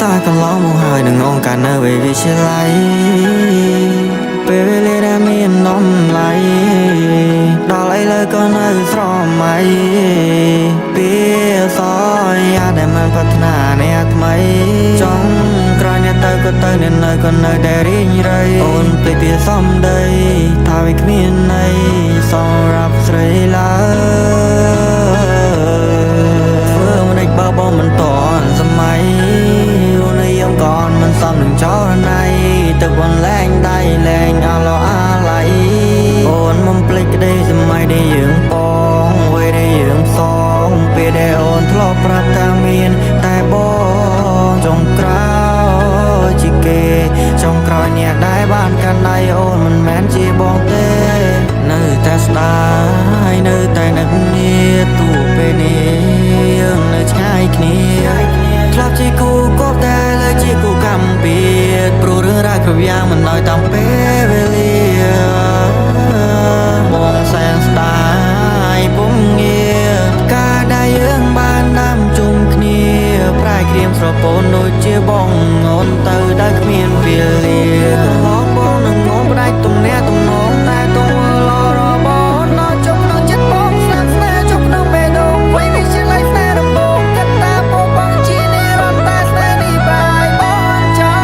សាកន្លងមកហើយនឹងអង្គការនៅវិទ្យាល័យពេលវេលាដែលមាននំឡៃដល់ឥឡូវក៏នៅស្រមៃពីសយាដែលមិនប្រាថ្នាអ្នកថ្មីចង់ក្រោយអ្នកទៅក៏ទៅអ្នកនៅក៏នៅតែរីងរៃអូនភ្លេចពីសំដីថាវាគ្មានន័យសម្រាប់ស្រីឡើយធ្វើមិនដេចបើបងមិនតន់សម័យអូនយំก่อนមិនសមនឹងចរណៃទឹកបនលែងដៃលែងអាឡោអាឡៃអូនមិនភ្លេចក្តីសម័យដែលយើងបងវ័យដែលយើងសងពេលដែលអូនធ្លាប់ប្រាប់ថាមានតែបងចុងក្រោយជាគេចុងក្រោយអ្នកដែលបានកាន់ដៃអូនមិនមែនជាបងទេនៅតែស្ដាយនៅតែនឹកងារទូពេលនេះយើងនៅឆ្ងាយគ្នាធ្លាប់ជាគូគប់តែលើជាគូកម្មពៀតព្រោះរឿងរ៉ាវគ្រប់យ៉ាងមិនឲ្យតាមពេលវេលាបងសែនស្ដាយពុំងារការដែលយើងបានដាំជុំគ្នាប្រែក្រៀមស្រពោនដូចជាបងអូនទៅដែលគ្មានពេលលាកន្លងបងនឹងងំផ្ដាច់ទំនាក់ទំនងតែទងលរបអូននៅជុំក្នុងចិត្តបងស្នាប់ស្នេហ៍ជុំក្នុងបេះដូងវិញវាជាឡៃស្នេហ៍ដំបូងគិតតាពោបងជានិរន្តរ៍តែស្នេហ៍នេះបែកបងចា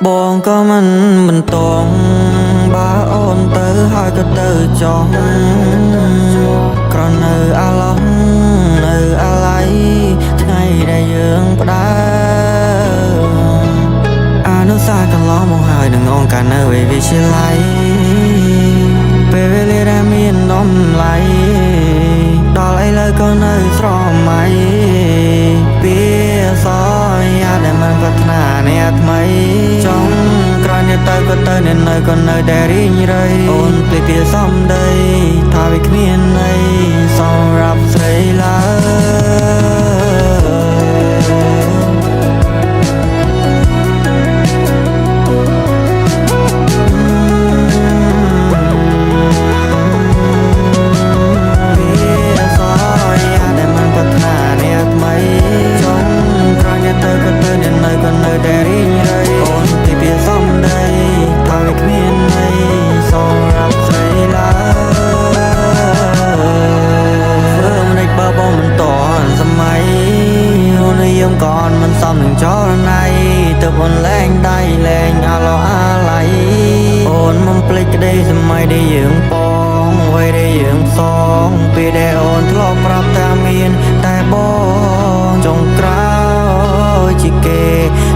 បងក៏មិនបន្តបើអូនទៅហើយក៏ទៅចោះក្រនៅអាឡោះនៅអាឡៃថ្ងៃដែលយើងផ្ដើមអនុសាកន្លងមកហើយនឹងអង្គការនៅវិទ្យាល័យពេលវេលាដែលមាននំឡៃដល់ឥឡូវក៏នៅស្រមៃពីសយាដែលមិនប្រាថ្នាអ្នកថ្មីចង់ក្រោយអ្នកទៅក៏ទៅអ្នកនៅក៏នៅតែរីងរៃអូនភ្លេចពីសំដីថាវាគ្មានន័យសម្រាប់ស្រីឡើก่อนมันซ้ำหนึ่งจอในแต่บนแรงได้แรงอาลออาไหลโอนมันเปลิกได้สมัยได้ยืงปองไว้ได้ยืงสองปีได้โอนทลอกปรับตามีนแต่บองจงกล้าวจิเก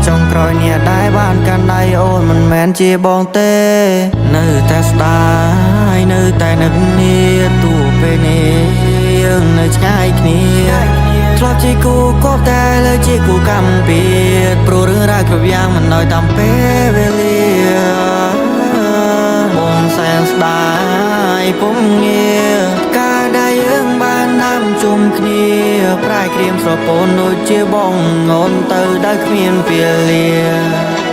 จงกรอยเนี่ยได้บ้านกันได้โอนมันแมนจีบองเต้นึกแต่สไตล์นึกแต่นึกเนี่ยตัวเป็นเองนึกง่ายគ្នាធ្លាប់ជាគូគប់តែលើជាគូកម្មពៀតព្រោះរឿងរ៉ាវគ្រប់យ៉ាងមិនឲ្យតាមពេលវេលាបងសែនស្ដាយពុំងារការដែលយើងបានដាំជុំគ្នាប្រែក្រៀមស្រពោនដូចជាបងអូនទៅដែលគ្មានពេលលា